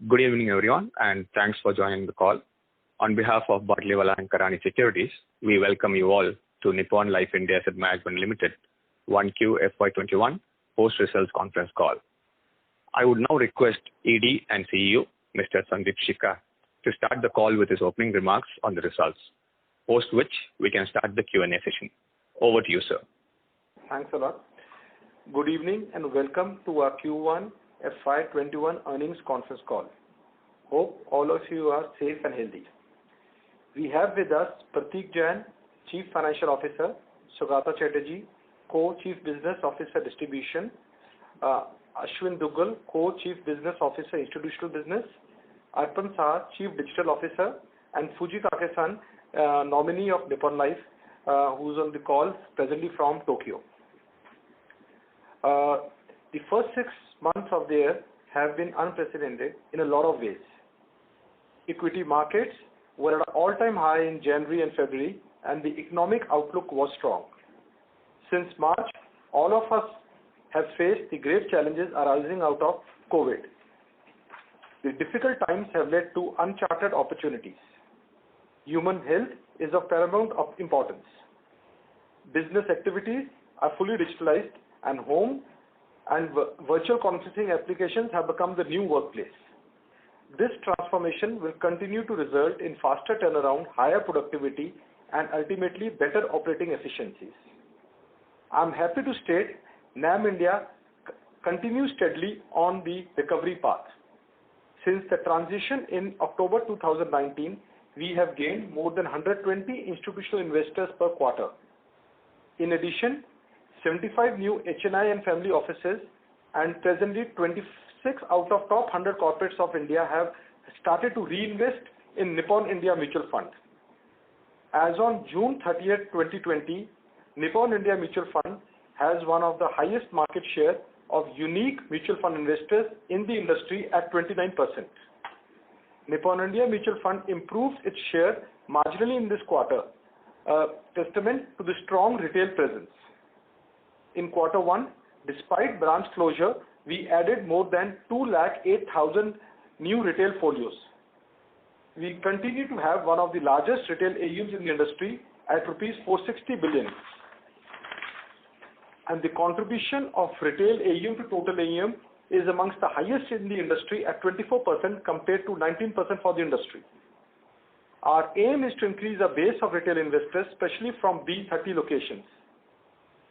Good evening, everyone, and thanks for joining the call. On behalf of Batlivala and Karani Securities, we welcome you all to Nippon Life India Asset Management Limited 1Q FY21 post-results conference call. I would now request ED and CEO, Mr. Sandeep Shikha, to start the call with his opening remarks on the results, post which we can start the Q&A session. Over to you, sir. Thanks a lot. Good evening and welcome to our Q1 FY21 earnings conference call. Hope all of you are safe and healthy. We have with us Prateek Jain, Chief Financial Officer, Saugata Chatterjee, Co-Chief Business Officer Distribution, Ashwin Duggal, Co-Chief Business Officer Institutional Business, Arpan Saha, Chief Digital Officer, and Fuji Take-san, nominee of Nippon Life, who's on the call presently from Tokyo. The first 6 months of the year have been unprecedented in a lot of ways. Equity markets were at an all-time high in January and February, and the economic outlook was strong. Since March, all of us have faced the great challenges arising out of COVID. The difficult times have led to uncharted opportunities. Human health is of paramount importance. Business activities are fully digitalized, and home and virtual conferencing applications have become the new workplace. This transformation will continue to result in faster turnaround, higher productivity, and ultimately better operating efficiencies. I'm happy to state NAM India continues steadily on the recovery path. Since the transition in October 2019, we have gained more than 120 institutional investors per quarter. In addition, 75 new HNI and family offices and presently 26 out of top 100 corporates of India have started to reinvest in Nippon India Mutual Fund. As on June 30th, 2020, Nippon India Mutual Fund has one of the highest market share of unique mutual fund investors in the industry at 29%. Nippon India Mutual Fund improves its share marginally in this quarter, a testament to the strong retail presence. In quarter one, despite branch closure, we added more than 208,000 new retail folios. We continue to have one of the largest retail AUMs in the industry at rupees 460 billion. And the contribution of retail AUM to total AUM is amongst the highest in the industry at 24% compared to 19% for the industry. Our aim is to increase the base of retail investors, especially from B30 locations.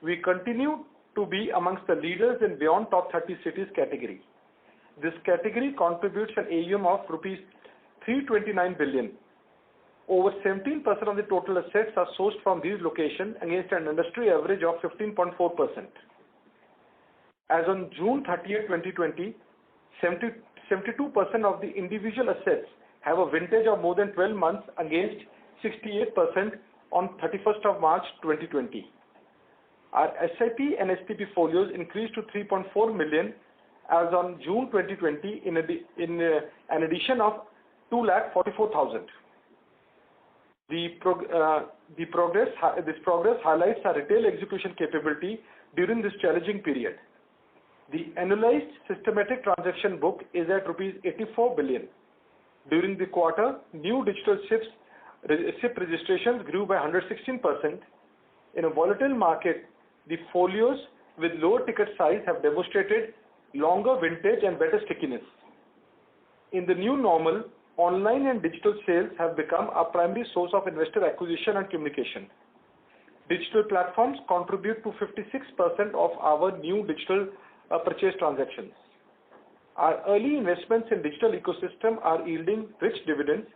We continue to be amongst the leaders in beyond top 30 cities category. This category contributes an AUM of rupees 329 billion. Over 17% of the total assets are sourced from these locations against an industry average of 15.4%. As on June 30th, 2020, 72% of the individual assets have a vintage of more than 12 months against 68% on 31st of March 2020. Our SIP and STP folios increased to 3.4 million as on June 2020 in an addition of 244,000. This progress highlights our retail execution capability during this challenging period. The annualized systematic transaction book is at rupees 84 billion. During the quarter, new digital SIP registrations grew by 116%. In a volatile market, the folios with lower ticket size have demonstrated longer vintage and better stickiness. In the new normal, online and digital sales have become our primary source of investor acquisition and communication. Digital platforms contribute to 56% of our new digital purchase transactions. Our early investments in digital ecosystem are yielding rich dividends,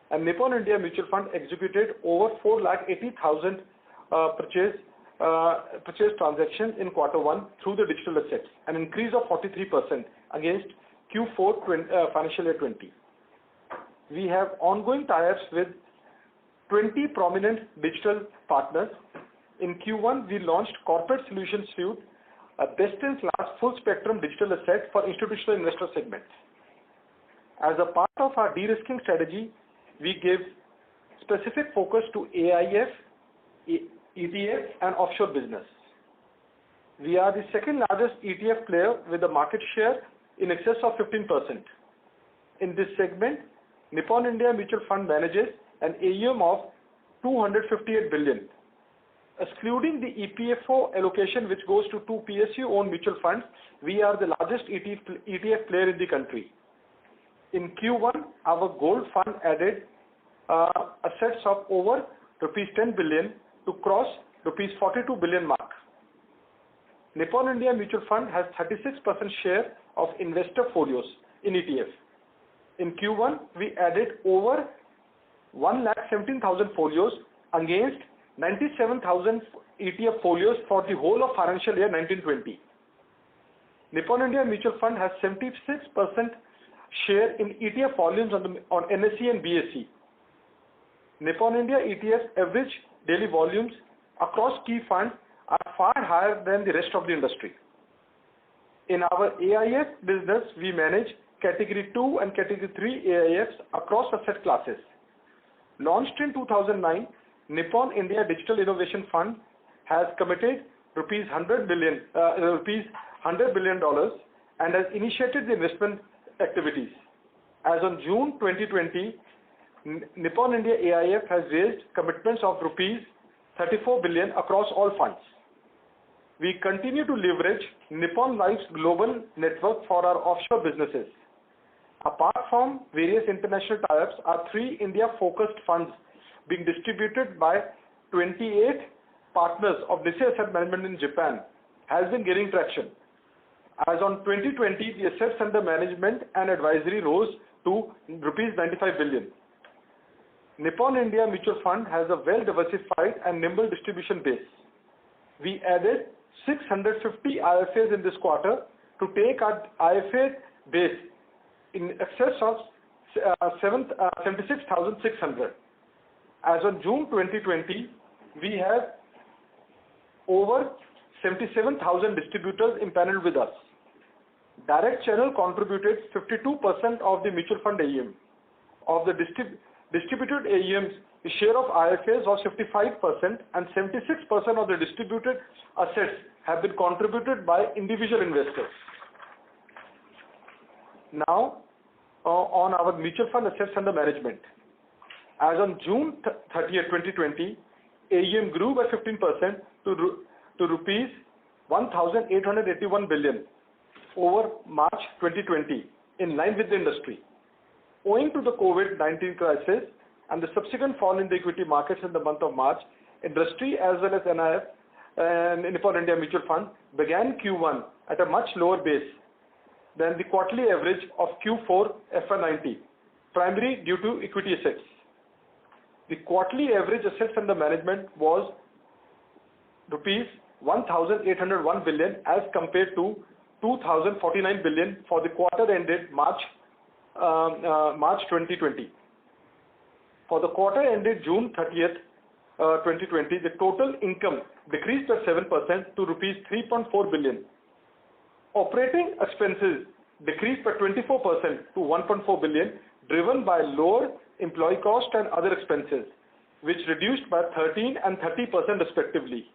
and Nippon India Mutual Fund executed over 480,000 purchase transactions in quarter one through the digital assets, an increase of 43% against Q4 financial year 20. We have ongoing tie-ups with 20 prominent digital partners. In Q1, we launched Corporate Solutions Suite, a best-in-class full-spectrum digital asset for institutional investor segments. As a part of our de-risking strategy, we give specific focus to AIF, ETF, and offshore business. We are the second largest ETF player with a market share in excess of 15%. In this segment, Nippon India Mutual Fund manages an AUM of 258 billion. Excluding the EPFO allocation which goes to two PSU-owned mutual funds, we are the largest ETF player in the country. In Q1, our gold fund added assets of over rupees 10 billion to cross rupees 42 billion mark. Nippon India Mutual Fund has 36% share of investor folios in ETF. In Q1, we added over 1,17,000 folios against 97,000 ETF folios for the whole of financial year 1920. Nippon India Mutual Fund has 76% share in ETF volumes on NSE and BSE. Nippon India ETF's average daily volumes across key funds are far higher than the rest of the industry. In our AIF business, we manage Category 2 and Category 3 AIFs across asset classes. Launched in 2009, Nippon India Digital Innovation Fund has committed $100 billion and has initiated the investment activities. As on June 2020, Nippon India AIF has raised commitments of rupees 34 billion across all funds. We continue to leverage Nippon Life's global network for our offshore businesses. Apart from various international tie-ups, our 3 India-focused funds being distributed by 28 partners of Nissay Asset Management in Japan has been gaining traction. As on 2020, the assets under management and advisory rose to rupees 95 billion. Nippon India Mutual Fund has a well-diversified and nimble distribution base. We added 650 IFAs in this quarter to take our IFA base in excess of 76,600. As on June 2020, we have over 77,000 distributors impaneled with us. Direct channel contributed 52% of the mutual fund AUM. Of the distributed AUMs, the share of IFAs was 55% and 76% of the distributed assets have been contributed by individual investors. Now, on our mutual fund assets under management. As on June 30, 2020, AUM grew by 15% to rupees 1,881 billion over March 2020, in line with the industry. Owing to the COVID-19 crisis and the subsequent fall in the equity markets in the month of March, industry as well as NIF and Nippon India Mutual Fund began Q1 at a much lower base than the quarterly average of Q4 FY19, primarily due to equity assets. The quarterly average assets under management was rupees 1,801 billion as compared to 2,049 billion for the quarter ended March 2020. For the quarter ended June 30th, 2020, the total income decreased by 7% to rupees 3.4 billion. Operating expenses decreased by 24% to 1.4 billion, driven by lower employee cost and other expenses, which reduced by 13 and 30% respectively.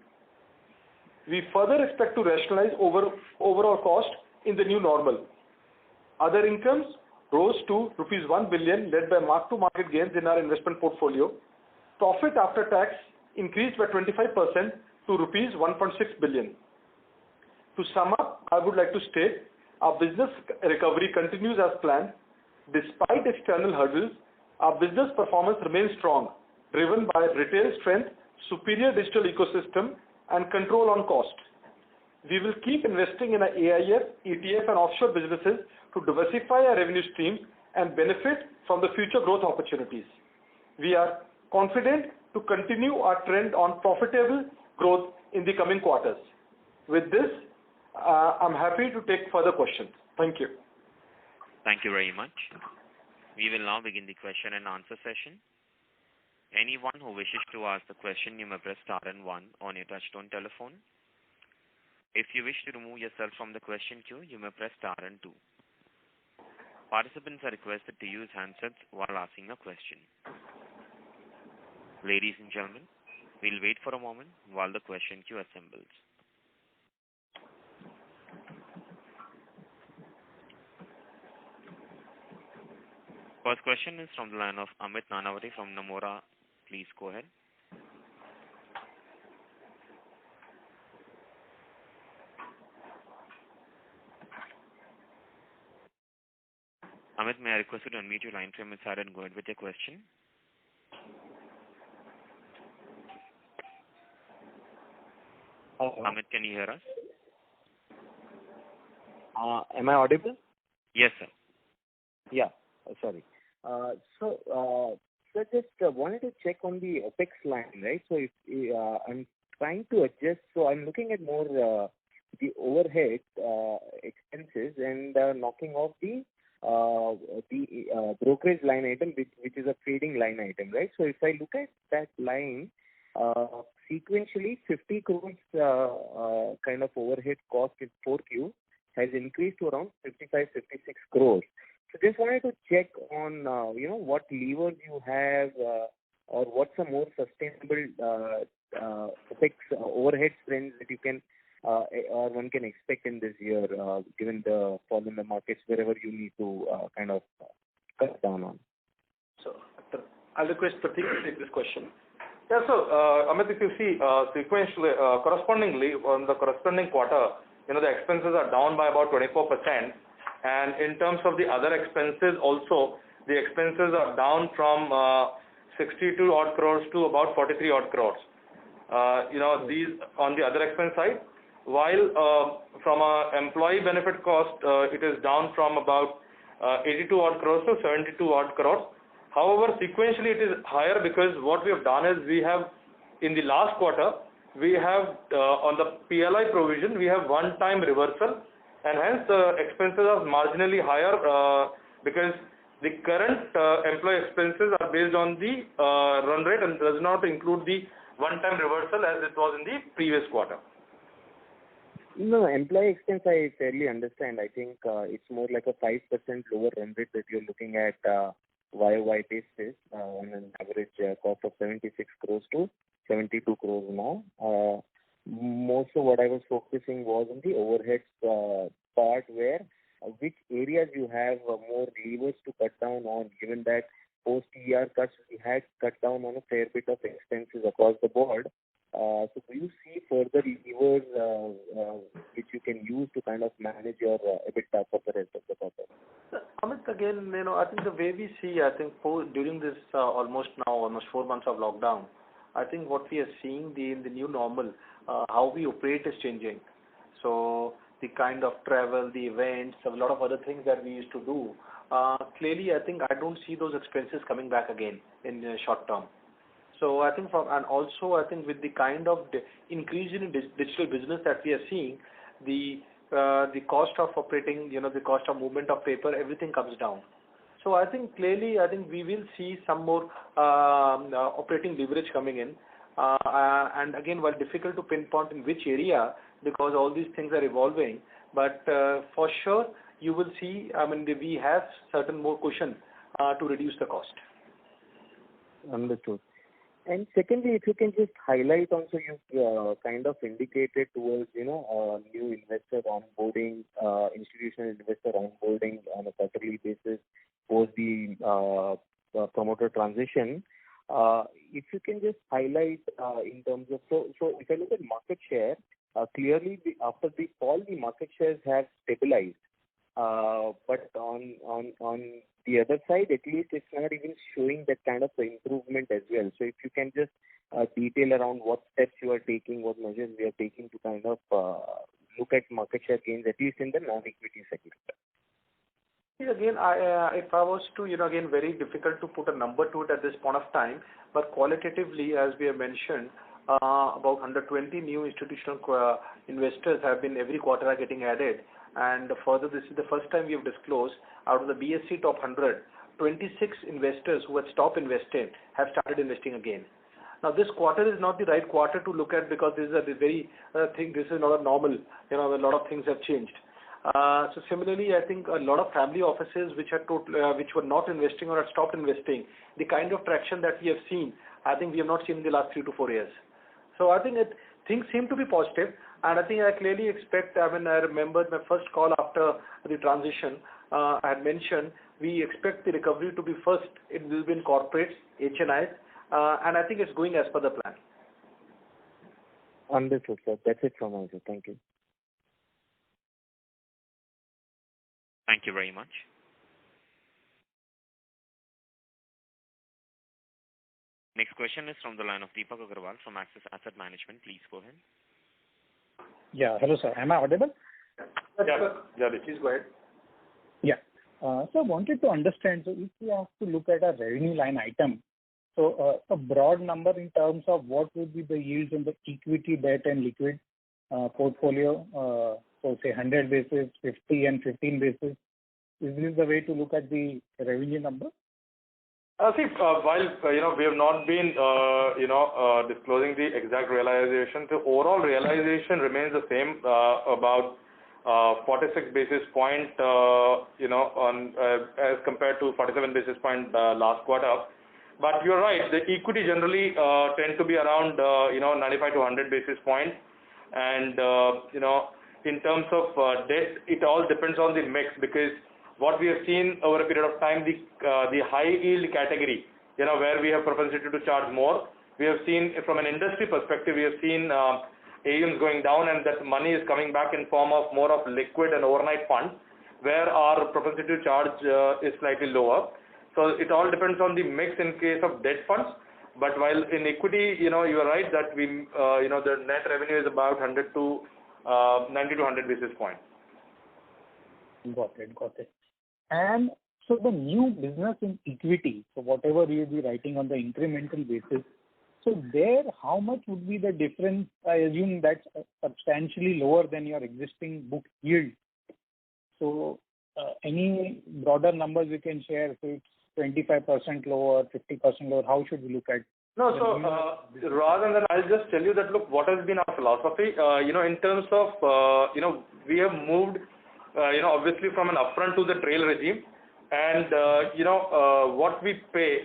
We further expect to rationalize overall cost in the new normal. Other incomes rose to rupees 1 billion, led by mark-to-market gains in our investment portfolio. Profit after tax increased by 25% to rupees 1.6 billion. To sum up, I would like to state our business recovery continues as planned. Despite external hurdles, our business performance remains strong, driven by retail strength, superior digital ecosystem, and control on cost. We will keep investing in our AIF, ETF, and offshore businesses to diversify our revenue streams and benefit from the future growth opportunities. We are confident to continue our trend on profitable growth in the coming quarters. With this, I'm happy to take further questions. Thank you. Thank you very much. We will now begin the question and answer session. Anyone who wishes to ask a question, you may press star and 1 on your touchtone telephone. If you wish to remove yourself from the question queue, you may press star and 2. Participants are requested to use handsets while asking a question. Ladies and gentlemen, we'll wait for a moment while the question queue assembles. First question is from the line of Amit Nanavati from Nomura. Please go ahead. Amit, may I request you to unmute your line from your side and go ahead with your question? Amit, can you hear us? Am I audible? Yes, sir. Yeah. Sorry. So just wanted to check on the OpEx line, right? So if I'm trying to adjust, so I'm looking at more the overhead expenses and knocking off the brokerage line item, which is a trading line item, right? So if I look at that line, sequentially 50 crores kind of overhead cost in 4Q has increased to around 56 crores. So just wanted to check on, what levers you have or what's a more sustainable OpEx overhead trends that you can or one can expect in this year, given the fall in the markets wherever you need to kind of cut down on. So I'll request Prateek to take this question. Yeah, so Amit, if you see sequentially, correspondingly on the corresponding quarter, the expenses are down by about 24%. And in terms of the other expenses also, the expenses are down from 62 odd crores to about 43 odd crores. These on the other expense side, while from a employee benefit cost, it is down from about 82 odd crores to 72 odd crores. However, sequentially it is higher because what we have done is we have, in the last quarter, we have on the PLI provision, we have one-time reversal, and hence the expenses are marginally higher because the current employee expenses are based on the run rate and does not include the one-time reversal as it was in the previous quarter. No, employee expense I fairly understand. I think it's more like a 5% lower run rate that you're looking at YOY basis on an average cost of 76 crores to 72 crores now. Most of what I was focusing was on the overheads part where which areas you have more levers to cut down on, given that post ER cuts we had cut down on a fair bit of expenses across the board. So do you see further levers which you can use to kind of manage your EBITDA for the rest of the quarter? Amit, again, I think the way we see, I think during this almost 4 months of lockdown, I think what we are seeing in the new normal, how we operate is changing. So the kind of travel, the events, a lot of other things that we used to do, clearly I think I don't see those expenses coming back again in the short term. So I think and also I think with the kind of increase in digital business that we are seeing, the cost of operating, the cost of movement of paper, everything comes down. So I think clearly, I think we will see some more operating leverage coming in. And again, while difficult to pinpoint in which area, because all these things are evolving, but for sure you will see, we have certain more cushion to reduce the cost. Understood. And secondly, if you can just highlight also, you kind of indicated towards, new investor onboarding, institutional investor onboarding on a quarterly basis post the promoter transition. If you can just highlight in terms of, so if I look at market share, clearly after the fall, the market shares have stabilized. But on the other side, at least it's not even showing that kind of improvement as well. So if you can just detail around what steps you are taking, what measures we are taking to kind of look at market share gains, at least in the non-equity segment. Again, if I was to, again, very difficult to put a number to it at this point of time, but qualitatively, as we have mentioned, about 120 new institutional investors have been every quarter are getting added. And further, this is the first time we have disclosed out of the BSE top 100, 26 investors who had stopped investing have started investing again. Now, this quarter is not the right quarter to look at because this is a very this is not a normal. A lot of things have changed. So similarly, I think a lot of family offices which were not investing or had stopped investing, the kind of traction that we have seen, I think we have not seen in the last 3 to 4 years. So I think things seem to be positive, and I think I clearly expect. I remember my first call after the transition. I had mentioned, we expect the recovery to be first. It will be in corporates, HNIs, and I think it's going as per the plan. Understood, sir. That's it from my side. Thank you. Thank you very much. Next question is from the line of Deepak Agarwal from Axis Asset Management. Please go ahead. Yeah. Hello, sir. Am I audible? Yeah, please go ahead. Yeah. So I wanted to understand, so if we have to look at a revenue line item, so a broad number in terms of what would be the yields in the equity, debt and liquid portfolio, so say 100 basis, 50 and 15 basis. Is this the way to look at the revenue number? See, while we have not been disclosing the exact realization, the overall realization remains the same, about 46 basis point, on as compared to 47 basis point last quarter. But you're right, the equity generally tend to be around 95 to 100 basis point, and in terms of debt, it all depends on the mix, because what we have seen over a period of time, the high yield category, where we have propensity to charge more, we have seen from an industry perspective, we have seen AUMs going down, and that money is coming back in form of more of liquid and overnight funds, where our propensity to charge is slightly lower. So it all depends on the mix in case of debt funds. But while in equity, you are right that we, the net revenue is about 100 to 90 to 100 basis points. Got it. And so the new business in equity, so whatever you'll be writing on the incremental basis, so there, how much would be the difference? I assume that's substantially lower than your existing book yield. So any broader numbers you can share, so it's 25% lower, 50% lower, how should we look at? No, so rather than, I'll just tell you that, look, what has been our philosophy, in terms of, we have moved, obviously from an upfront to the trail regime. And, what we pay,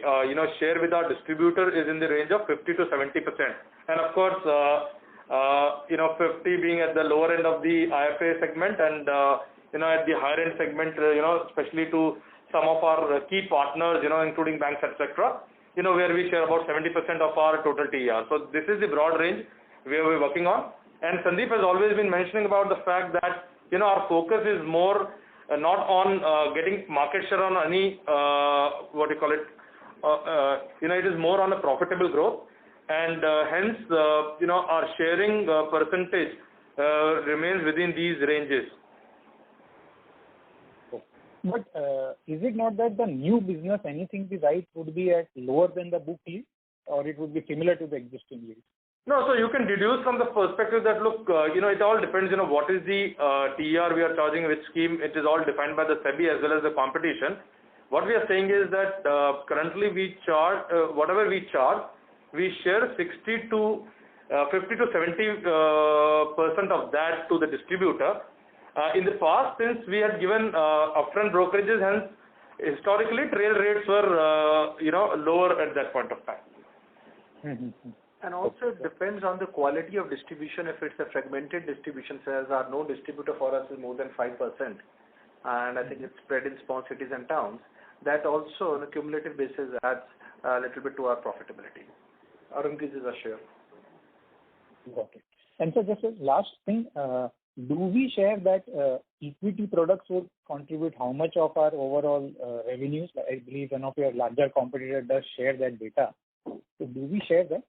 share with our distributor is in the range of 50 to 70%. And of course, 50 being at the lower end of the IFA segment, and, at the higher end segment, especially to some of our key partners, including banks, etc., where we share about 70% of our total TER. So this is the broad range where we're working on. And Sandeep has always been mentioning about the fact that, our focus is more not on getting market share on any, it is more on a profitable growth. And hence, our sharing percentage remains within these ranges. But is it not that the new business, anything we write, would be at lower than the book yield, or it would be similar to the existing yield? No, so you can deduce from the perspective that, look, it all depends, what is the TER we are charging, which scheme. It is all defined by the SEBI as well as the competition. What we are saying is that currently we charge, whatever we charge, we share 50 to 70% of that to the distributor. In the past, since we had given upfront brokerages, hence historically trail rates were lower at that point of time. Mm-hmm. And also it depends on the quality of distribution. If it's a fragmented distribution, sales are no distributor for us is more than 5%, and I think it's spread in small cities and towns. That also on a cumulative basis adds a little bit to our profitability or increases our share. Got it. And so just a last thing, do we share that equity products would contribute how much of our overall revenues? I believe one of your larger competitors does share that data. So do we share that?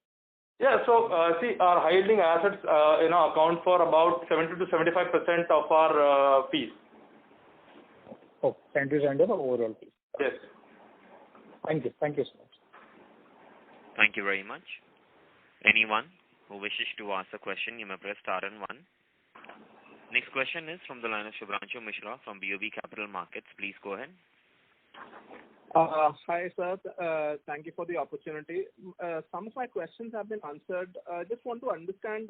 Yeah, so see, our high yielding assets, account for about 70 to 75% of our fees. Oh, 70% of our overall fees. Yes. Thank you so much. Thank you very much. Anyone who wishes to ask a question, you may press star and one. Next question is from the line of Shubhranshu Mishra from BOB Capital Markets. Please go ahead. Hi, sir. Thank you for the opportunity. Some of my questions have been answered. I just want to understand,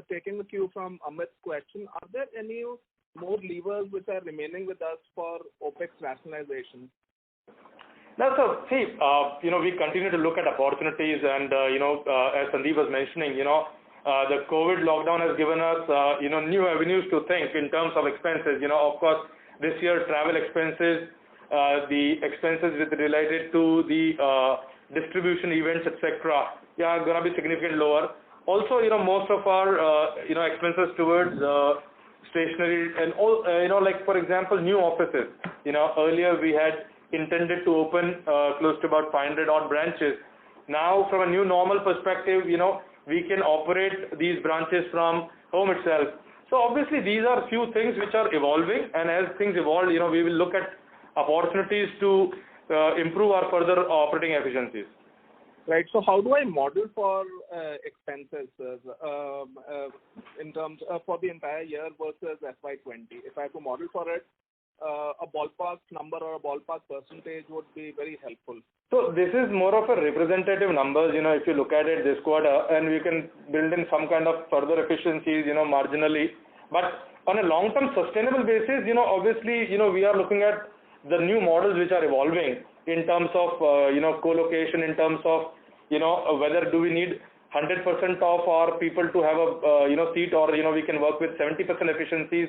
taking the cue from Amit's question, are there any more levers which are remaining with us for OPEX rationalization? No, so see, we continue to look at opportunities, and, as Sandeep was mentioning, the COVID lockdown has given us, new avenues to think in terms of expenses. Of course, this year travel expenses, the expenses related to the distribution events, etc., are going to be significantly lower. Also, most of our, expenses towards stationery and all, like for example, new offices. Earlier we had intended to open close to about 500 odd branches. Now, from a new normal perspective, we can operate these branches from home itself. So obviously, these are few things which are evolving, and as things evolve, we will look at opportunities to improve our further operating efficiencies. Right. So how do I model for expenses in terms for the entire year versus FY20? If I have to model for it, a ballpark number or a ballpark percentage would be very helpful. So this is more of a representative numbers, if you look at it this quarter, and we can build in some kind of further efficiencies, marginally. But on a long-term sustainable basis, obviously, we are looking at the new models which are evolving in terms of, co-location, in terms of, whether do we need 100% of our people to have a, seat, or, we can work with 70% efficiencies,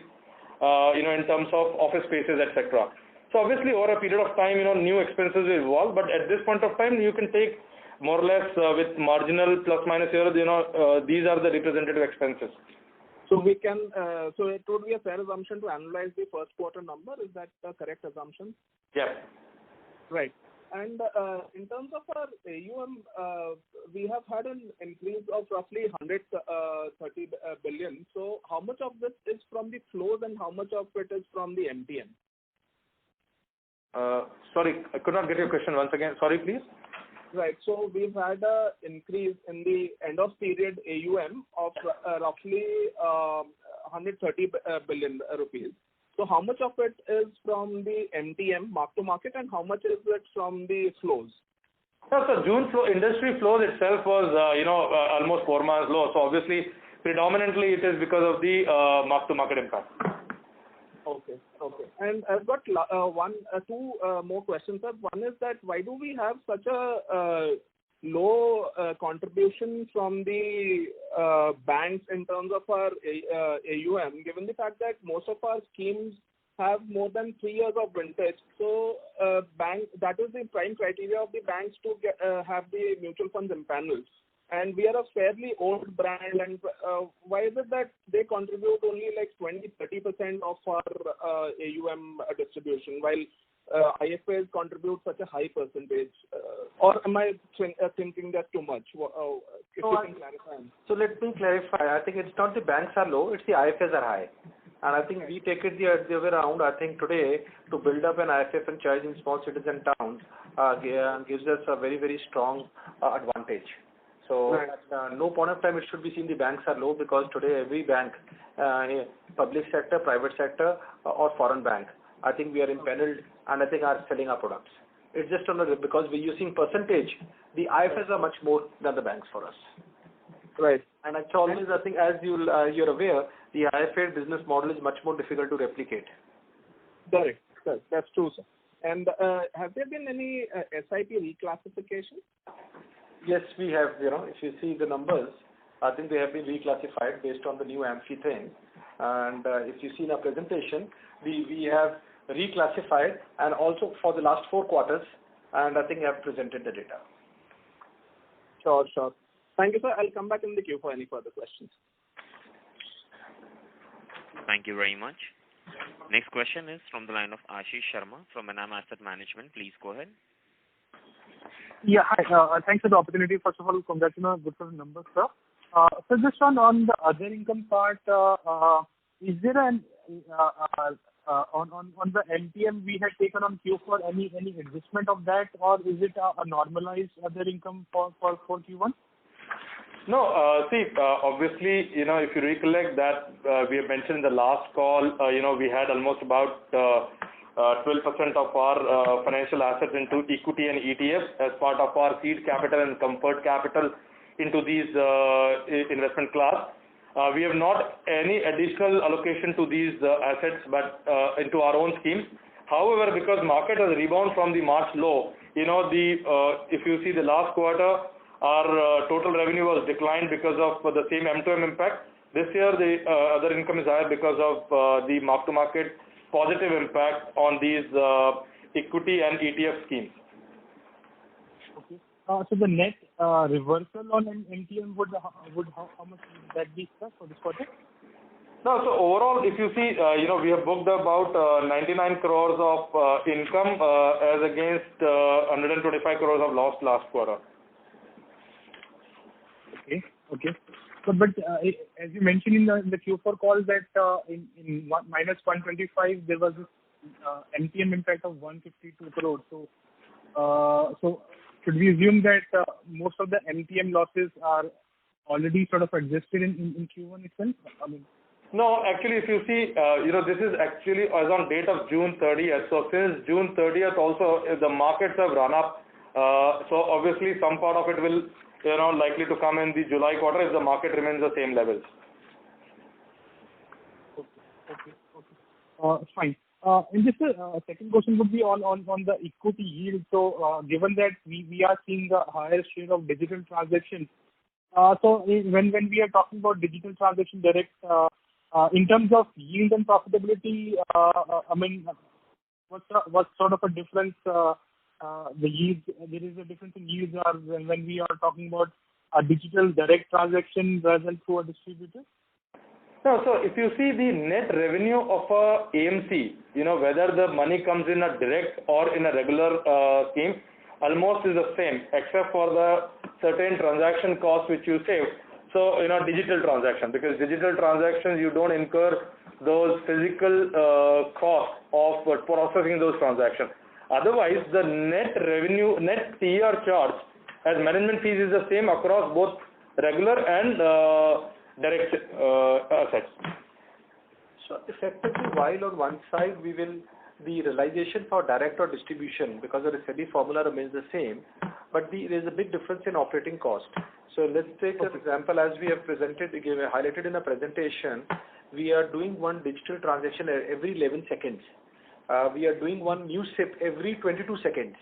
in terms of office spaces, etc. So obviously, over a period of time, new expenses will evolve, but at this point of time, you can take more or less with marginal plus minus here, these are the representative expenses. So we can, so it would be a fair assumption to analyze the first quarter number. Is that the correct assumption? Yeah. Right. And in terms of our AUM, we have had an increase of roughly 130 billion. So how much of this is from the flows and how much of it is from the MTM? Sorry, I could not get your question once again. Sorry, please. Right. So we've had an increase in the end of period AUM of roughly 130 billion rupees. So how much of it is from the MTM, mark to market, and how much is it from the flows? So June flow, industry flows itself was, almost 4 months low. So obviously, predominantly it is because of the mark to market impact. Okay. And I've got two more questions, sir. One is that why do we have such a low contribution from the banks in terms of our AUM, given the fact that most of our schemes have more than 3 years of vintage. So that is the prime criteria of the banks to have the mutual funds impaneled. And we are a fairly old brand, and why is it that they contribute only like 20-30% of our AUM distribution, while IFAs contribute such a high percentage? Or am I thinking that too much? If you can clarify. So let me clarify. I think it's not the banks are low, it's the IFAs are high. And I think we take it the other way around. I think today, to build up an IFA franchise in small cities and towns gives us a very, very strong advantage. So at no point of time it should be seen the banks are low, because today every bank, public sector, private sector, or foreign bank, I think we are impaneled and I think are selling our products. It's just because we're using percentage, the IFAs are much more than the banks for us. Right. And it's always, I think, as you're aware, the IFA business model is much more difficult to replicate. Correct. That's true, sir. And have there been any SIP reclassification? Yes, we have. If you see the numbers, I think they have been reclassified based on the new AMFI thing. And if you see in our presentation, we have reclassified, and also for the last 4 quarters, and I think I have presented the data. Sure. Thank you, sir. I'll come back in the queue for any further questions. Thank you very much. Next question is from the line of Ashish Sharma from Enam Asset Management. Please go ahead. Yeah, hi. Thanks for the opportunity. First of all, congratulations on good for the numbers, sir. So just on the other income part, is there an on the MTM we had taken on Q4 any adjustment of that, or is it a normalized other income for Q1? No, obviously, if you recollect that we have mentioned in the last call, we had almost about 12% of our financial assets into equity and ETFs as part of our seed capital and comfort capital into these investment class. We have not any additional allocation to these assets, but into our own schemes. However, because market has rebounded from the March low, if you see the last quarter, our total revenue was declined because of the same M2M impact. This year, the other income is higher because of the mark-to-market positive impact on these equity and ETF schemes. Okay. So the net reversal on MTM would how much would that be, sir, for this quarter? No, so overall, if you see, we have booked about 99 crores of income as against 125 crores of loss last quarter. Okay. So, but as you mentioned in the Q4 call that in minus 125 there was this MTM impact of 152 crores. So should we assume that most of the MTM losses are already sort of adjusted in Q1 itself? I mean, no, actually, if you see, this is actually as on date of June 30th. So since June 30th also, the markets have run up. So obviously some part of it will, likely to come in the July quarter if the market remains the same levels. Okay. Fine. And just a second question would be on the equity yield. So given that we are seeing a higher share of digital transactions, so when we are talking about digital transaction direct, in terms of yield and profitability, I mean, what sort of a difference the yields? There is a difference in yields when we are talking about a digital direct transaction rather than through a distributor. No, so if you see the net revenue of a AMC, whether the money comes in a direct or in a regular scheme, almost is the same, except for the certain transaction costs which you save. So, digital transaction, because digital transactions, you don't incur those physical costs of processing those transactions. Otherwise, the net revenue, net TER charge as management fees is the same across both regular and direct assets. So effectively, while on one side the realization for direct or distribution, because the SEBI formula remains the same, but there is a big difference in operating cost. So let's take an example as we have highlighted in the presentation. We are doing one digital transaction every 11 seconds. We are doing one new SIP every 22 seconds.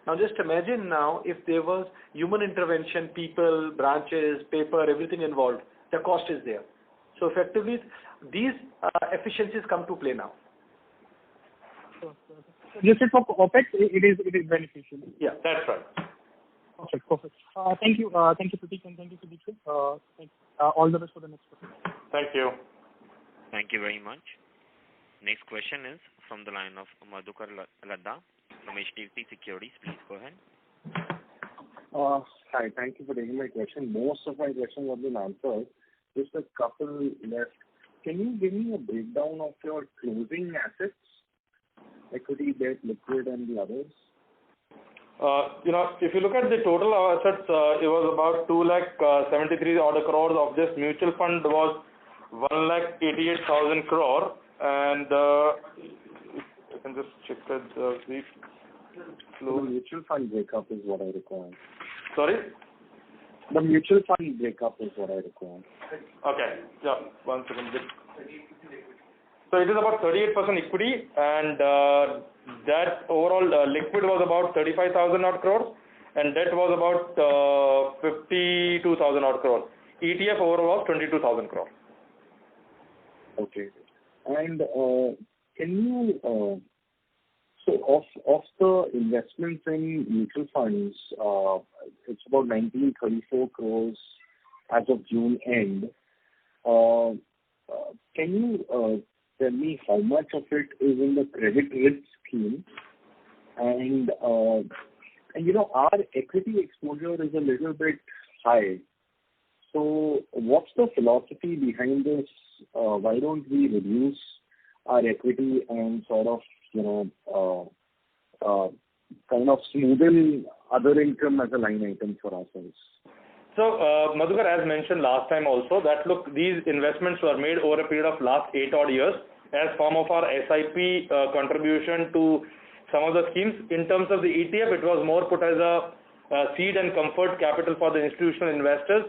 Now just imagine now if there was human intervention, people, branches, paper, everything involved, the cost is there. So effectively, these efficiencies come to play now. Just for OPEX, it is beneficial. Yeah, that's right. Perfect. Thank you, Prateek, and thank you, Sudhir. All the best for the next one. Thank you. Thank you very much. Next question is from the line of Madhukar Ladha from HDFC Securities. Please go ahead. Hi, thank you for taking my question. Most of my questions have been answered. Just a couple left. Can you give me a breakdown of your closing assets, equity, debt, liquid, and the others? If you look at the total assets, it was about 2,73 odd crores. Of this, mutual fund was 1,88,000 crore, and I can just check that the mutual fund breakup is what I require. Sorry? The mutual fund breakup is what I require. Okay. Yeah. 1 second. So it is about 38% equity, and that overall liquid was about 35,000 odd crores, and debt was about 52,000 odd crores. ETF overall was 22,000 crores. Okay. And can you so of the investments in mutual funds, it's about 1934 crores as of June end. Can you tell me how much of it is in the credit risk scheme? And our equity exposure is a little bit high. So what's the philosophy behind this? Why don't we reduce our equity and sort of kind of smoothen other income as a line item for ourselves? So, Madhukar, as mentioned last time also, that look, these investments were made over a period of last 8 odd years as form of our SIP contribution to some of the schemes. In terms of the ETF, it was more put as a seed and comfort capital for the institutional investors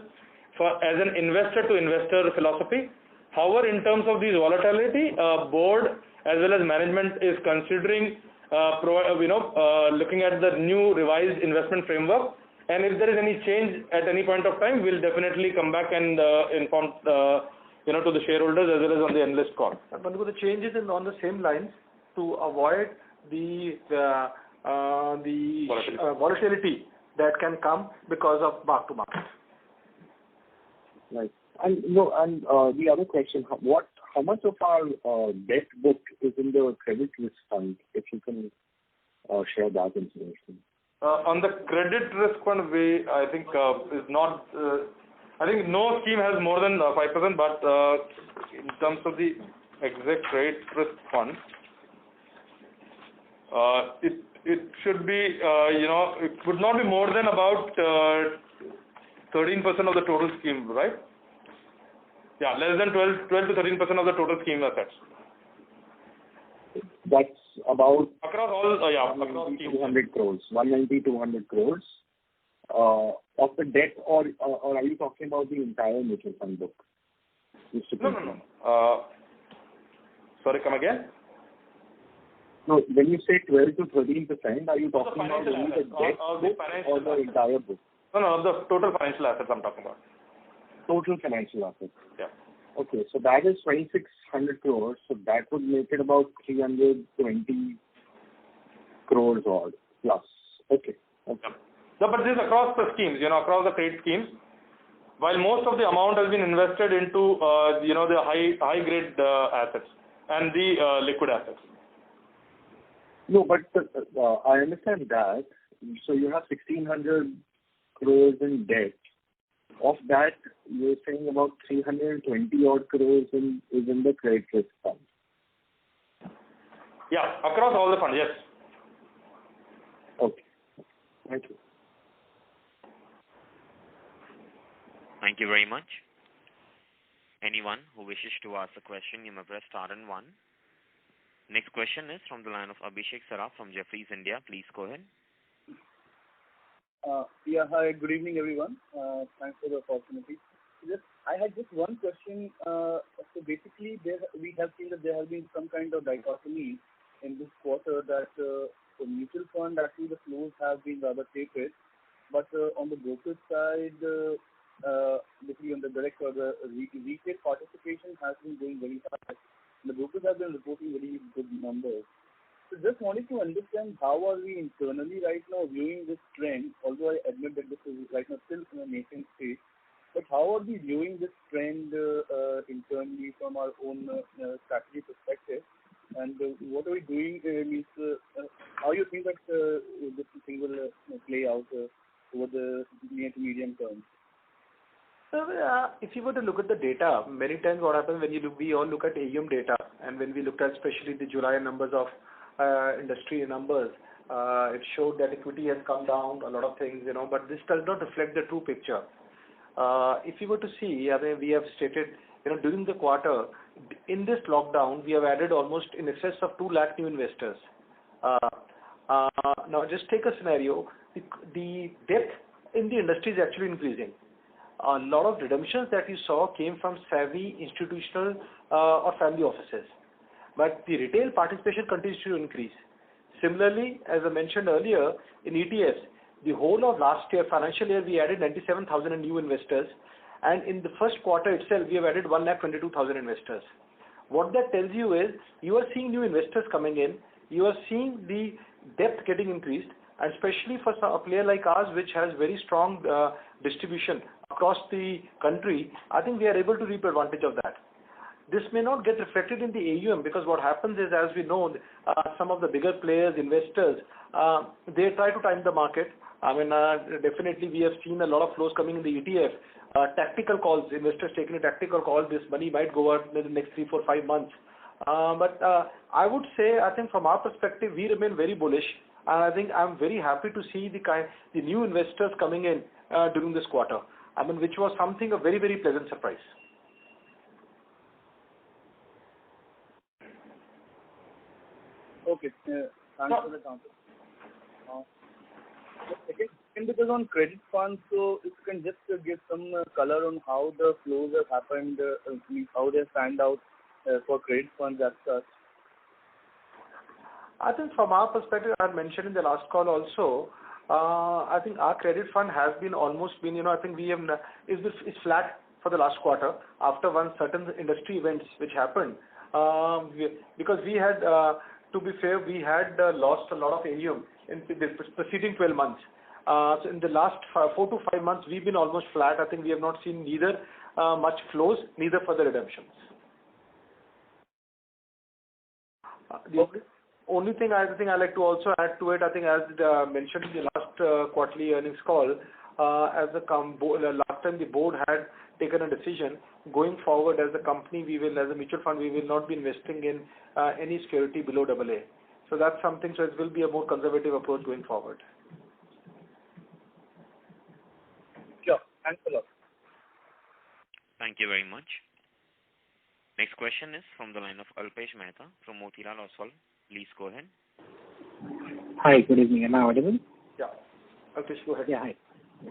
as an investor to investor philosophy. However, in terms of this volatility, board as well as management is considering looking at the new revised investment framework. And if there is any change at any point of time, we'll definitely come back and inform to the shareholders as well as on the analyst call. But the change is on the same lines. to avoid the volatility that can come because of mark to market. Right. And the other question, how much of our debt book is in the credit risk fund, if you can share that information? On the credit risk fund, I think is not. I think no scheme has more than 5%, but in terms of the exact credit risk fund, it should be it would not be more than about 13% of the total scheme, right? Yeah, less than 12 to 13% of the total scheme assets. That's about across all, across 200 crores, 190, 200 crores of the debt, or are you talking about the entire mutual fund book? No. Sorry, come again? No, when you say 12 to 13%, are you talking about only the debt book or the entire book? No, the total financial assets I'm talking about. Total financial assets. Yeah. Okay, so that is 2,600 crores, so that would make it about 320 crores odd plus. Okay. Yeah. No, but this is across the schemes, across the credit schemes. While most of the amount has been invested into, the high grade assets and the liquid assets. No, but I understand that. So you have 1,600 crores in debt. Of that, you're saying about 320 odd crores is in the credit risk fund. Yeah, across all the funds, yes. Okay. Thank you. Thank you very much. Anyone who wishes to ask a question, you may press star and one. Next question is from the line of Abhishek Saraf from Jefferies India. Please go ahead. Hi, good evening everyone. Thanks for the opportunity. I had just one question. So basically, we have seen that there has been some kind of dichotomy in this quarter that the mutual fund, actually the flows have been rather tapered, but on the brokerage side, basically on the direct or the retail participation has been going very high. The brokers have been reporting very good numbers. So just wanted to understand how are we internally right now viewing this trend, although I admit that this is right now still in a nascent stage, but how are we viewing this trend internally from our own strategy perspective, and what are we doing, how you think that this thing will play out over the near to medium term? So, if you were to look at the data, many times what happens when we all look at AUM data, and when we looked at especially the July numbers of industry numbers, it showed that equity has come down, a lot of things, but this does not reflect the true picture. If you were to see, we have stated, during the quarter, in this lockdown, we have added almost in excess of 2 lakh new investors. Now, just take a scenario, the depth in the industry is actually increasing. A lot of redemptions that you saw came from savvy institutional or family offices. But the retail participation continues to increase. Similarly, as I mentioned earlier, in ETFs, the whole of last year, financial year, we added 97,000 new investors. And in the first quarter itself, we have added 1,22,000 investors. What that tells you is, you are seeing new investors coming in, you are seeing the depth getting increased, and especially for a player like ours, which has very strong distribution across the country, I think we are able to reap advantage of that. This may not get reflected in the AUM because what happens is, as we know, some of the bigger players, investors, they try to time the market. Definitely we have seen a lot of flows coming in the ETF. Tactical calls, investors taking a tactical call, this money might go out in the next 3, 4, 5 months. But I would say, I think from our perspective, we remain very bullish. And I think I'm very happy to see the new investors coming in during this quarter. Which was something a very, very pleasant surprise. Okay, thanks for the answer. And because on credit funds, so if you can just give some color on how the flows have happened, how they stand out for credit funds as such. I think from our perspective, I mentioned in the last call also, I think our credit fund has been almost I think we have it's flat for the last quarter after one certain industry events which happened. Because we had to be fair, we had lost a lot of AUM in the preceding 12 months. So in the last 4 to 5 months, we've been almost flat. I think we have not seen neither much flows, neither further redemptions. The only thing I think I like to also add to it, I think as mentioned in the last quarterly earnings call, as the last time the board had taken a decision, going forward as a company, we will, as a mutual fund, we will not be investing in any security below AA. So that's something, so it will be a more conservative approach going forward. Sure. Thanks a lot. Thank you very much. Next question is from the line of Alpesh Mehta from Motilal Oswal. Please go ahead. Hi, good evening. Am I audible? Yeah. Alpesh, go ahead. Yeah, hi.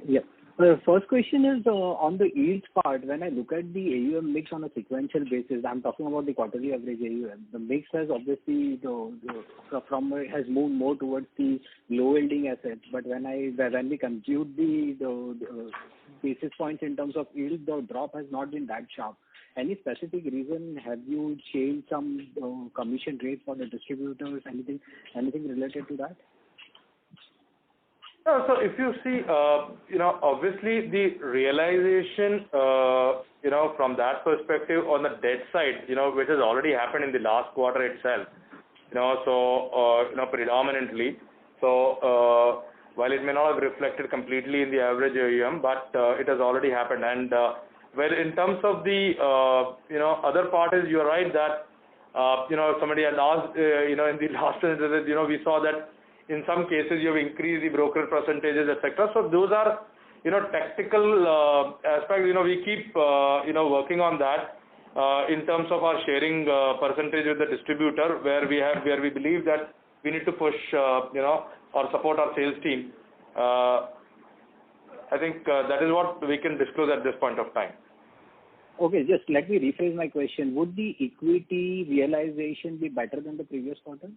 Yeah. The first question is on the yields part. When I look at the AUM mix on a sequential basis, I'm talking about the quarterly average AUM. The mix has obviously has moved more towards the low yielding assets. But when we compute the basis points in terms of yield, the drop has not been that sharp. Any specific reason? Have you changed some commission rates for the distributors? Anything related to that? No, so if you see, obviously the realization, from that perspective on the debt side, which has already happened in the last quarter itself, predominantly. So, while it may not have reflected completely in the average AUM, but it has already happened. And well, in terms of the, other part is you're right that, somebody had asked, in the last instance, we saw that in some cases you have increased the broker percentages, etc. So those are, tactical aspects. We keep, working on that in terms of our sharing percentage with the distributor, where we believe that we need to push, or support our sales team. I think that is what we can disclose at this point of time. Okay, just let me rephrase my question. Would the equity realization be better than the previous quarter?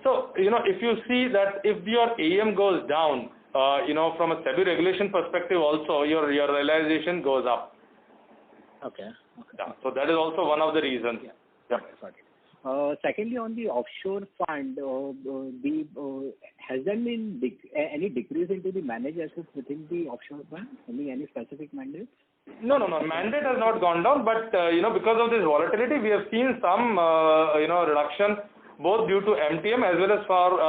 So, if you see that if your AUM goes down, from a SEBI regulation perspective also, your realization goes up. Okay. Yeah, so that is also one of the reasons. Yeah. Okay. Secondly, on the offshore fund, has there been any decrease into the managed assets within the offshore fund? Any specific mandate? No. Mandate has not gone down, but because of this volatility, we have seen some reduction, both due to MTM as well as for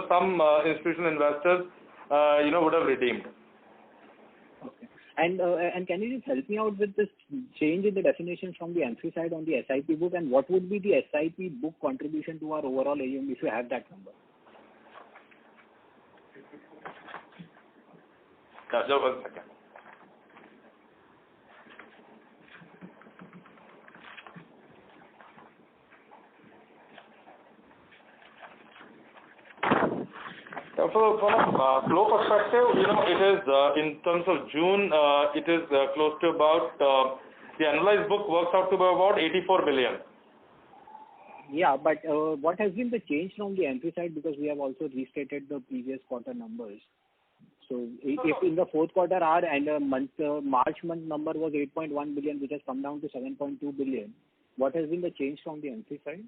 some institutional investors would have redeemed. Okay. And can you just help me out with this change in the definition from the entry side on the SIP book, and what would be the SIP book contribution to our overall AUM if you have that number? Just 1 second. So from a flow perspective, it is in terms of June, it is close to about the analyzed book works out to about 84 billion. Yeah, but what has been the change from the entry side, because we have also restated the previous quarter numbers. So if in the fourth quarter our March month number was 8.1 billion, which has come down to 7.2 billion, what has been the change from the entry side?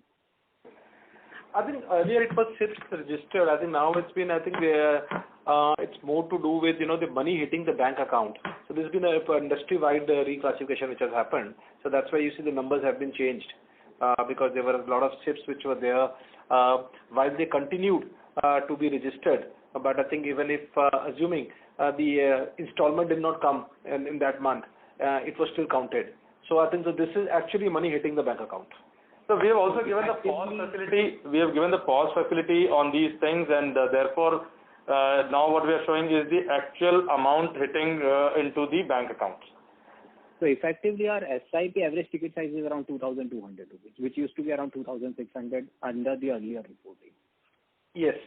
I think earlier it was SIPs registered. I think now it's been, it's more to do with, the money hitting the bank account. So there's been a industry-wide reclassification which has happened. So that's why you see the numbers have been changed, because there were a lot of SIPs which were there, while they continued to be registered. But I think even if, assuming the installment did not come in that month, it was still counted. So I think that this is actually money hitting the bank account. So we have also given the pause facility. We have given the pause facility on these things, and therefore now what we are showing is the actual amount hitting into the bank accounts. So effectively, our SIP average ticket size is around 2,200 rupees, which used to be around 2,600 under the earlier reporting. Yes.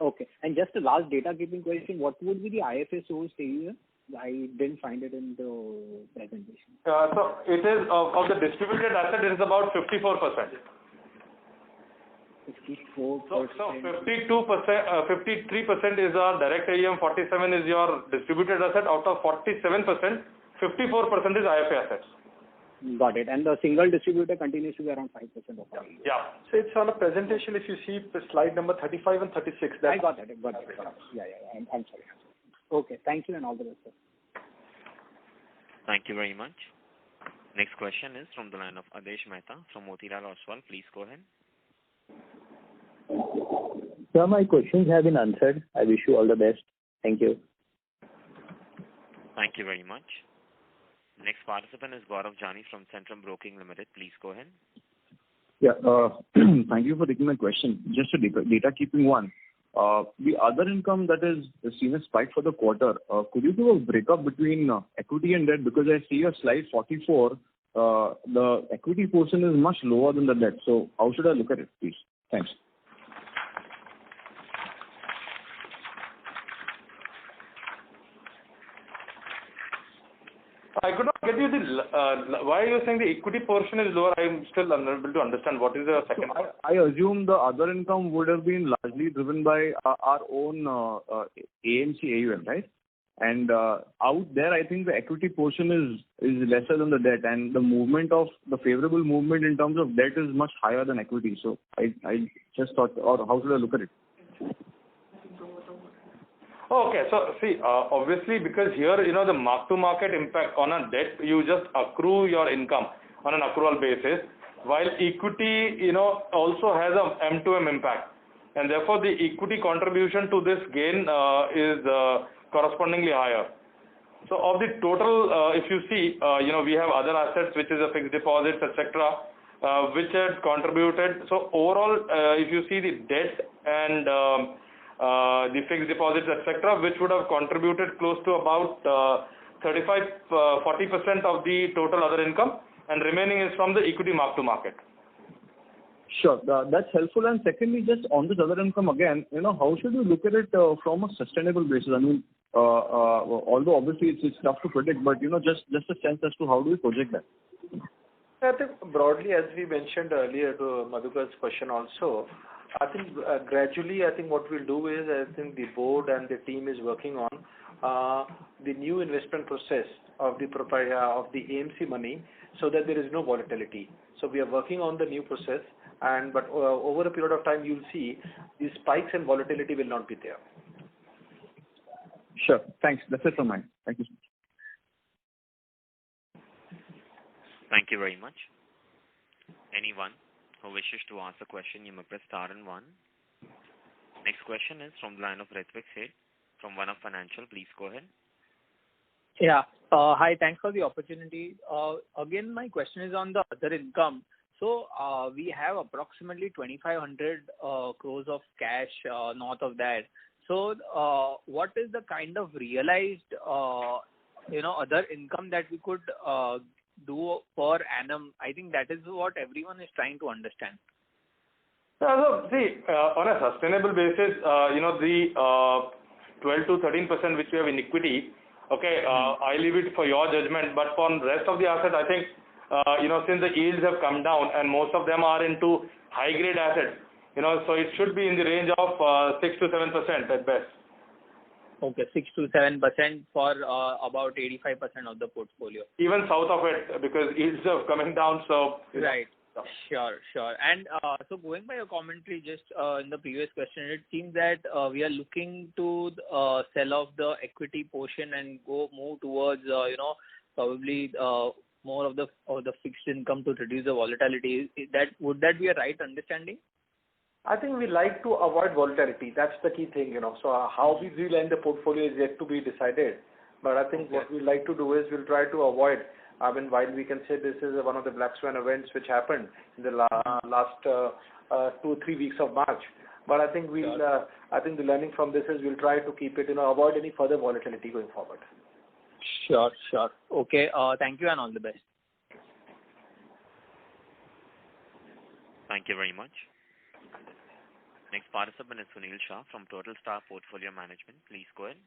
Okay. And just a last data keeping question: what would be the IFA sourced AUM? I didn't find it in the presentation. So it is of the distributed asset, it is about 54%. 54%. So 52%, 53% is our direct AUM, 47 is your distributed asset. Out of 47%, 54% is IFA assets. Got it. And the single distributor continues to be around 5% of our yield. Yeah. So it's on a presentation, if you see slide number 35 and 36. I got that. Yeah. I'm sorry. Okay. Thank you and all the best, sir. Thank you very much. Next question is from the line of Adesh Mehta from Motilal Oswal. Please go ahead. Sir, my questions have been answered. I wish you all the best. Thank you. Thank you very much. Next participant is Gaurav Jani from Centrum Broking Limited. Please go ahead. Yeah. Thank you for taking my question. Just a data keeping one. The other income that is seen a spike for the quarter, could you give a breakup between equity and debt? Because I see a slide 44, the equity portion is much lower than the debt. So how should I look at it, please? Thanks. I could not get you why are you saying the equity portion is lower? I am still unable to understand. What is the second part? I assume the other income would have been largely driven by our own AMC AUM, right? And out there, I think the equity portion is lesser than the debt, and the favorable movement in terms of debt is much higher than equity. So I just thought, or how should I look at it? Okay. So see, obviously, because here, the mark-to-market impact on a debt, you just accrue your income on an accrual basis, while equity, also has a M2M impact. And therefore, the equity contribution to this gain is correspondingly higher. So of the total, if you see, we have other assets, which is a fixed deposits, etc., which had contributed. So overall, if you see the debt and the fixed deposits, etc., which would have contributed close to about 35-40% of the total other income, and remaining is from the equity mark-to-market. Sure, that's helpful. And secondly, just on this other income again, how should you look at it from a sustainable basis? I mean, although obviously it's tough to predict, but just a sense as to how do we project that? I think broadly, as we mentioned earlier to Madhukar's question also, I think gradually, I think what we'll do is, I think the board and the team is working on the new investment process of the AMC money, so that there is no volatility. So we are working on the new process, but over a period of time, you'll see the spikes and volatility will not be there. Sure. Thanks. That's it from mine. Thank you so much. Thank you very much. Anyone who wishes to ask a question, you may press star and one. Next question is from the line of Ritvik Seth from One Up Financial. Please go ahead. Yeah. Hi, thanks for the opportunity. Again, my question is on the other income. So we have approximately 2,500 crores of cash north of that. So what is the kind of realized other income that we could do per annum? I think that is what everyone is trying to understand. So see, on a sustainable basis, the 12 to 13% which we have in equity, okay, I leave it for your judgment. But for the rest of the assets, I think, since the yields have come down and most of them are into high-grade assets, so it should be in the range of 6 to 7% at best. Okay, 6 to 7% for about 85% of the portfolio. Even south of it, because yields are coming down, so... Right. Sure. And so going by your commentary just in the previous question, it seems that we are looking to sell off the equity portion and move towards, probably more of the fixed income to reduce the volatility. Would that be a right understanding? I think we like to avoid volatility. That's the key thing, So how we will end the portfolio is yet to be decided. But I think what we like to do is we'll try to avoid. I mean, while we can say this is one of the black swan events which happened in the last 2 or 3 weeks of March. But I think I think the learning from this is we'll try to keep it, avoid any further volatility going forward. Sure. Okay. Thank you and all the best. Thank you very much. Next participant is Sunil Shah from Total Star Portfolio Management. Please go ahead.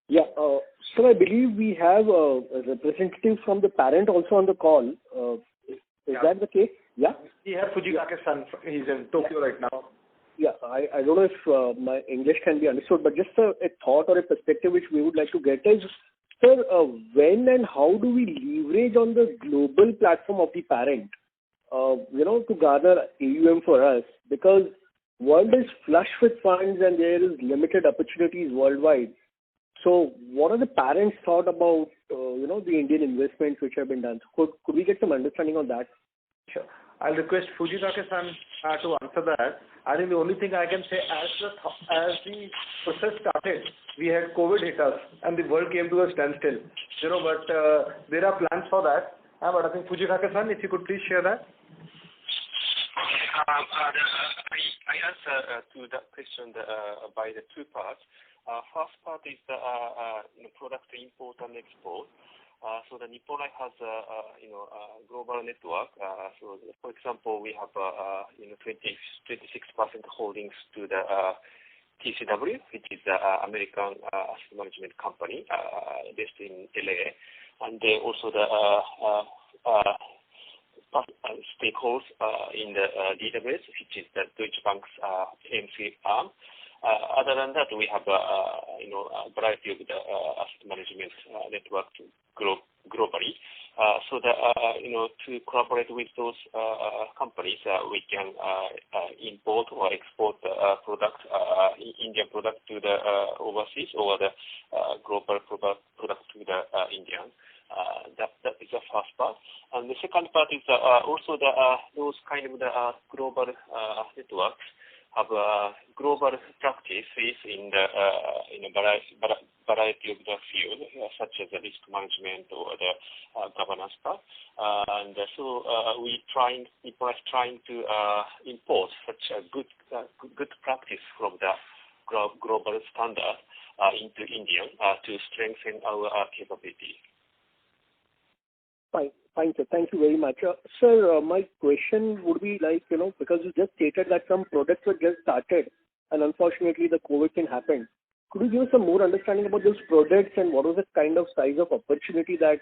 Yeah. So I believe we have a representative from the parent also on the call. Is that the case? Yeah? We have Fujikake-san. He's in Tokyo right now. Yeah. I don't know if my English can be understood, but just a thought or a perspective which we would like to get is, Sir, when and how do we leverage on the global platform of the parent, to garner AUM for us? Because world is flush with funds and there is limited opportunities worldwide. So what are the parents thought about, the Indian investments which have been done? So could we get some understanding on that? Sure. I'll request Fujikake-san to answer that. I think the only thing I can say, as the process started, we had COVID hit us and the world came to a standstill. But there are plans for that. But I think Fujikake-san, if you could please share that. I answer to that question by the two parts. First part is the product import and export. So the Nippon Life has global network. So for example, we have 26% holdings to the TCW, which is the American asset management company based in LA, and also the stakeholders in the DWS, which is the Deutsche Bank's AMC arm. Other than that, we have a variety of the asset management network globally. So that to collaborate with those companies, we can import or export product, Indian product to the overseas, or the global product to the Indian. That is the first part. And the second part is also those kind of the global networks have a global practices in the variety of the field, such as the risk management or the governance part. And so Nippon is trying to import such a good practice from the global standard into India to strengthen our capability. Fine, sir. Thank you very much. Sir, my question would be because you just stated that some products were just started and unfortunately the COVID thing happened. Could you give us some more understanding about those products and what was the kind of size of opportunity that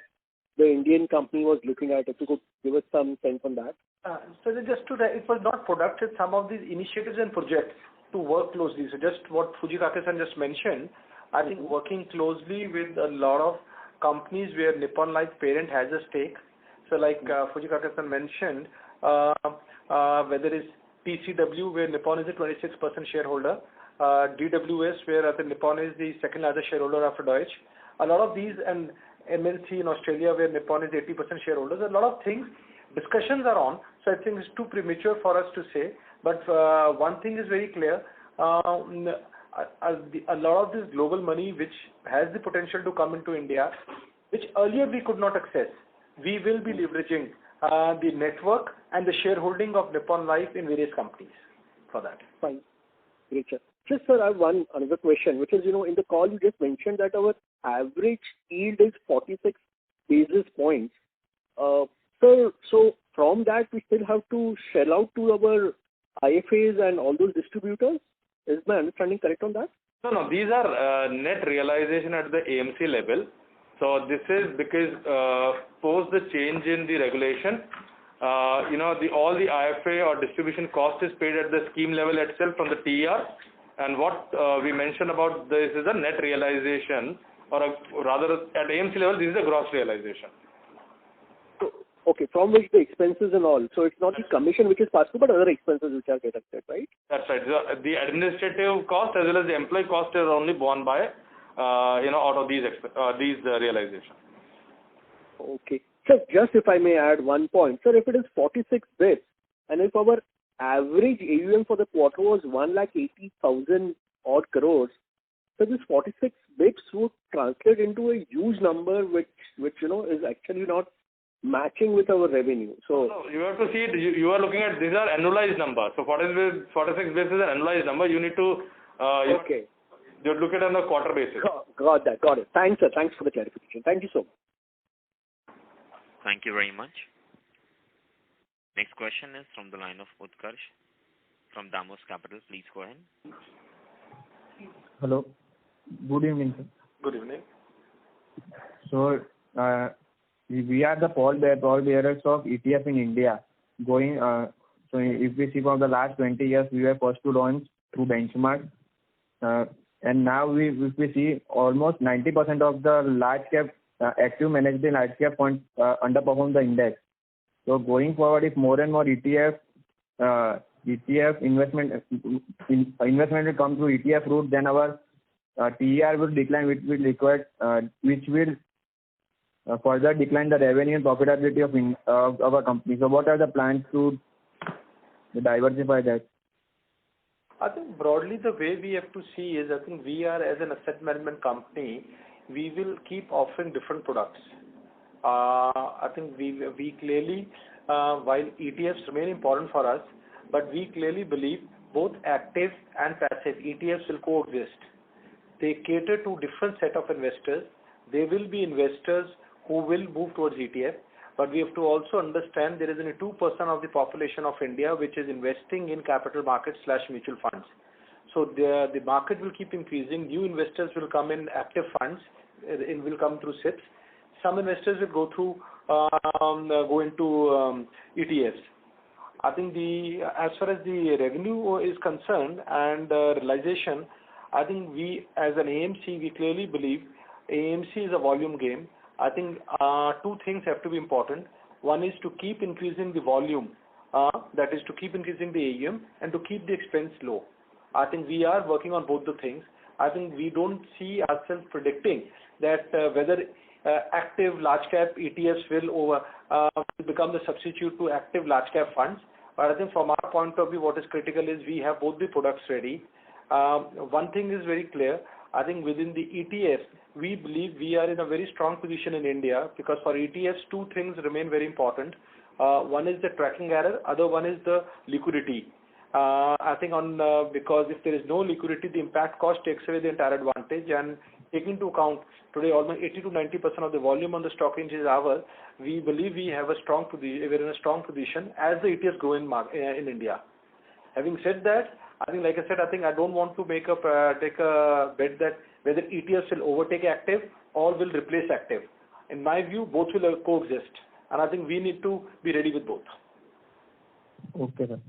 the Indian company was looking at? If you could give us some sense on that. So just to that, it was not products, it's some of these initiatives and projects to work closely. So just what Fujikake-san just mentioned, I think working closely with a lot of companies where Nippon Life parent has a stake. So like Fujikake-san mentioned, whether it's TCW, where Nippon is a 26% shareholder, DWS, where Nippon is the second largest shareholder after Deutsche. A lot of these, and MNC in Australia, where Nippon is 80% shareholders. A lot of things, discussions are on. So I think it's too premature for us to say. But one thing is very clear. A lot of this global money which has the potential to come into India, which earlier we could not access, we will be leveraging the network and the shareholding of Nippon Life in various companies for that. Fine. Great, sir. Just, sir, I have another question, which is, in the call you just mentioned that our average yield is 46 basis points. Sir, so from that we still have to shell out to our IFAs and all those distributors? Is my understanding correct on that? No, these are net realization at the AMC level. So this is because post the change in the regulation, all the IFA or distribution cost is paid at the scheme level itself from the TER, and what we mentioned about this is a net realization, or rather at AMC level, this is a gross realization. Okay, from which the expenses and all. So it's not the commission which is passed through, but other expenses which are deducted, right? That's right. The administrative cost as well as the employee cost are only borne by, out of these realizations. Okay. Sir, just if I may add one point. Sir, if it is 46 bits, and if our average AUM for the quarter was 1,80,000 odd crores, so this 46 bits would translate into a huge number which is actually not matching with our revenue. So no, you have to see it. You are looking at, these are annualized numbers. So 46 bits is an annualized number. You need to okay. You look at it on a quarter basis. Got that. Got it. Thanks, sir. Thanks for the clarification. Thank you so much. Thank you very much. Next question is from the line of Utkarsh from Damos Capital. Please go ahead. Hello. Good evening, sir. Good evening. So, we are the pallbearers of ETF in India. So if we see from the last 20 years, we were first to launch through benchmark. And now if we see almost 90% of the large cap active managed in large cap funds underperform the index. So going forward, if more and more ETF investment will come through ETF route, then our TER will decline, which will further decline the revenue and profitability of our company. So what are the plans to diversify that? I think broadly the way we have to see is, I think we are as an asset management company, we will keep offering different products. I think we clearly, while ETFs remain important for us, but we clearly believe both active and passive ETFs will coexist. They cater to different set of investors. There will be investors who will move towards ETF, but we have to also understand there is only 2% of the population of India which is investing in capital markets / mutual funds. So the market will keep increasing. New investors will come in active funds. It will come through SIPs. Some investors will go into ETFs. I think as far as the revenue is concerned and realization, I think we as an AMC, we clearly believe AMC is a volume game. I think two things have to be important. One is to keep increasing the volume, that is to keep increasing the AUM and to keep the expense low. I think we are working on both the things. I think we don't see ourselves predicting that whether active large cap ETFs will become the substitute to active large cap funds. But I think from our point of view, what is critical is we have both the products ready. One thing is very clear. I think within the ETFs, we believe we are in a very strong position in India, because for ETFs, two things remain very important. One is the tracking error, other one is the liquidity. I think because if there is no liquidity, the impact cost takes away the entire advantage, and taking into account today almost 80 to 90% of the volume on the stock exchange is ours, we believe we have a strong position. We're in a strong position as the ETFs grow in India. Having said that, I think, like I said, I think I don't want to take a bet that whether ETFs will overtake active or will replace active. In my view, both will coexist, and I think we need to be ready with both. Okay, sir.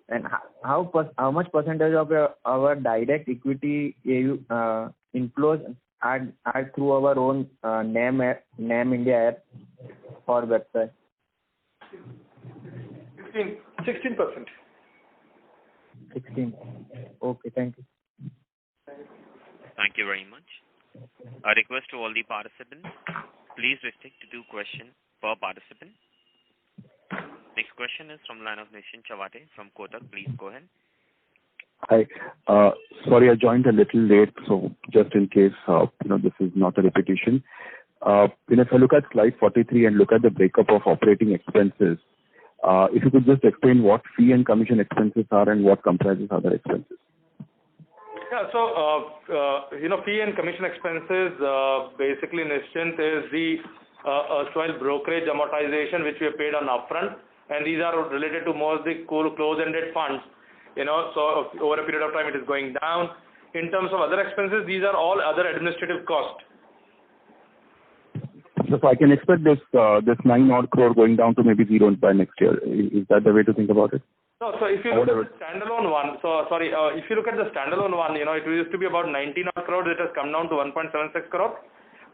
And how much percentage of our direct equity inflows are through our own NAM India app or website? 16%. 16. Okay, thank you. Thank you very much. A request to all the participants, please restrict to 2 questions per participant. Next question is from line of Nischint Chawathe from Kotak. Please go ahead. Hi. Sorry, I joined a little late, so just in case this is not a repetition. If I look at slide 43 and look at the breakup of operating expenses, if you could just explain what fee and commission expenses are and what comprises other expenses. Yeah, so fee and commission expenses basically, Nischint, is the erstwhile brokerage amortization which we have paid on upfront, and these are related to most of the close-ended funds. So over a period of time it is going down. In terms of other expenses, these are all other administrative costs. So if I can expect this 9 odd crore going down to maybe 0 by next year. Is that the way to think about it? No, so if you look at the standalone one, if you look at the standalone one, it used to be about 19 odd crores. It has come down to 1.76 crore.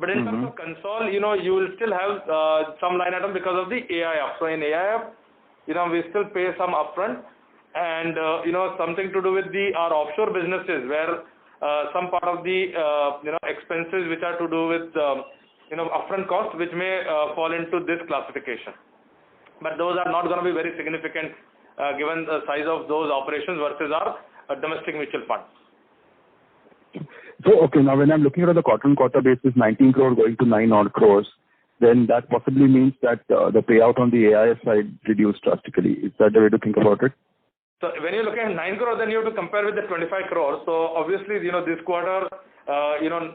But in terms of console, you will still have some line item because of the AIF. So in AIF, we still pay some upfront, and something to do with our offshore businesses where some part of the expenses which are to do with upfront cost, which may fall into this classification. But those are not going to be very significant given the size of those operations versus our domestic mutual funds. So, okay, now when I'm looking at the quarter-on-quarter basis, 19 crore going to 9 odd crores, then that possibly means that the payout on the AIF side reduced drastically. Is that the way to think about it? So when you look at 9 crore, then you have to compare with the 25 crore. So obviously, this quarter,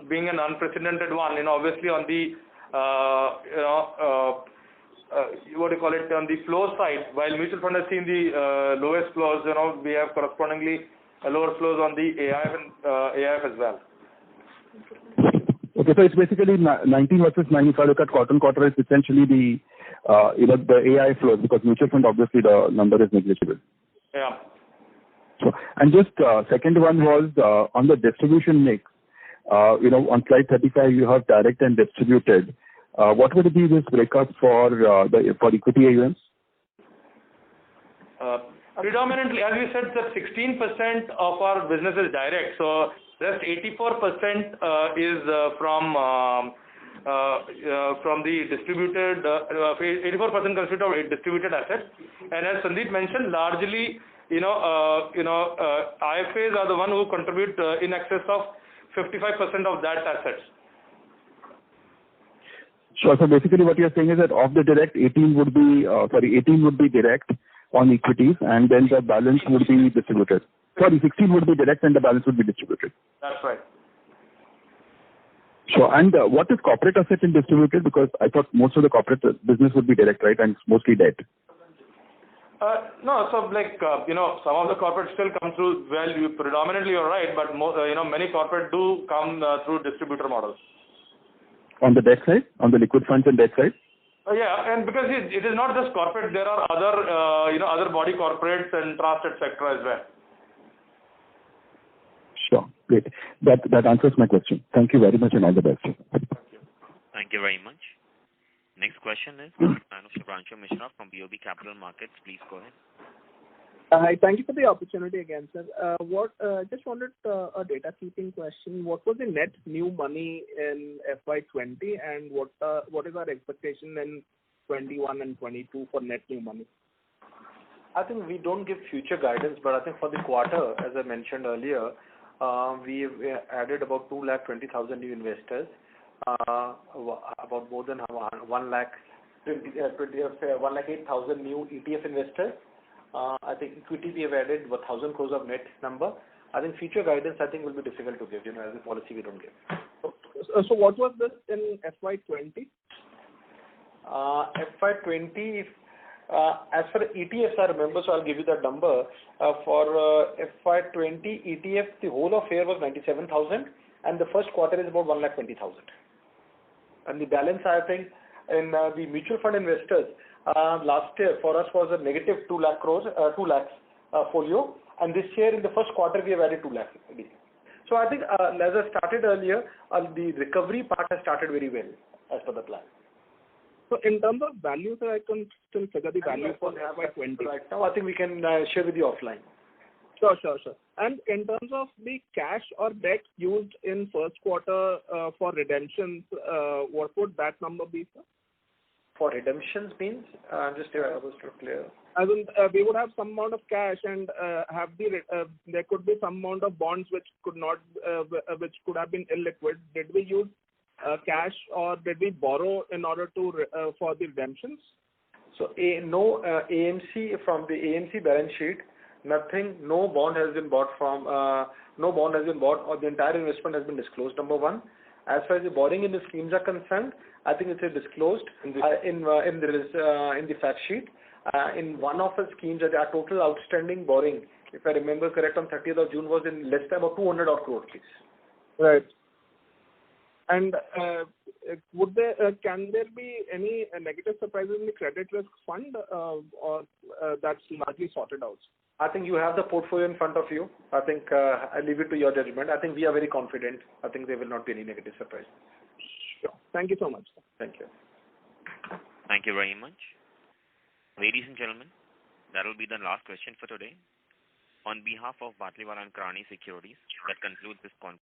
being an unprecedented one, obviously on the, on the flow side, while mutual fund has seen the lowest flows, we have correspondingly lower flows on the AIF and AIF as well. Okay, so it's basically 19 versus 9. If I look at quarter-on-quarter, it's essentially the the AI flows, because mutual fund, obviously the number is negligible. Yeah. So, and just second one was on the distribution mix. On slide 35, you have direct and distributed. What would be this breakup for equity AUMs? Predominantly, as we said, that 16% of our business is direct. So rest 84% is from the distributed. 84% consist of distributed assets. And as Sandeep mentioned, largely, IFAs are the one who contribute in excess of 55% of that assets. Sure. So basically, what you're saying is that of the direct, 18 would be direct on equities, and then the balance would be distributed. 16 would be direct, and the balance would be distributed. That's right. Sure. And what is corporate asset in distributed? Because I thought most of the corporate business would be direct, right, and mostly debt. No, so some of the corporates still come through. Well, predominantly you're right, but many corporate do come through distributor models. On the debt side, on the liquid funds and debt side. Yeah, and because it is not just corporate, there are other other body corporates and trust, etc. as well. Sure, great. That answers my question. Thank you very much, and all the best. Thank you very much. Next question is Shubhranshu Mishra from BOB Capital Markets. Please go ahead. Hi, thank you for the opportunity again, sir. Just wanted a data keeping question. What was the net new money in FY20, and what is our expectation in 21 and 22 for net new money? I think we don't give future guidance, but I think for the quarter, as I mentioned earlier, we added about 220,000 new investors, about more than 108,000 new ETF investors. I think equity we have added 1,000 crores of net number. I think future guidance will be difficult to give. As a policy we don't give. So what was this in FY20? FY20, as for ETFs I remember, so I'll give you that number. For FY20 ETF, the whole of year was 97,000, and the first quarter is about 120,000. And the balance, I think, in the mutual fund investors, last year for us was a negative 2 lakh folio, and this year in the first quarter we have added 2 lakh. So I think, as I started earlier, the recovery part has started very well as per the plan. So in terms of value, sir, I can still figure the value for FY20. Right now, I think we can share with you offline. Sure. And in terms of the cash or debt used in first quarter for redemptions, what would that number be, sir? For redemptions means, just I was not clear. As in, we would have some amount of cash and there could be some amount of bonds which could have been illiquid. Did we use cash or did we borrow in order to for the redemptions? So no AMC from the AMC balance sheet. Nothing. No bond has been bought or the entire investment has been disclosed. Number one. As far as the borrowing in the schemes are concerned, I think it is disclosed in the fact sheet. In one of the schemes, our total outstanding borrowing, if I remember correct, on 30th of June was in less than about 200 odd crore, please. Right. And can there be any negative surprises in the credit risk fund, or that's largely sorted out? I think you have the portfolio in front of you. I think I leave it to your judgment. I think we are very confident. I think there will not be any negative surprise. Sure. Thank you so much. Thank you. Thank you very much. Ladies and gentlemen, that will be the last question for today. On behalf of Batlivala and Karani Securities, that concludes this conference.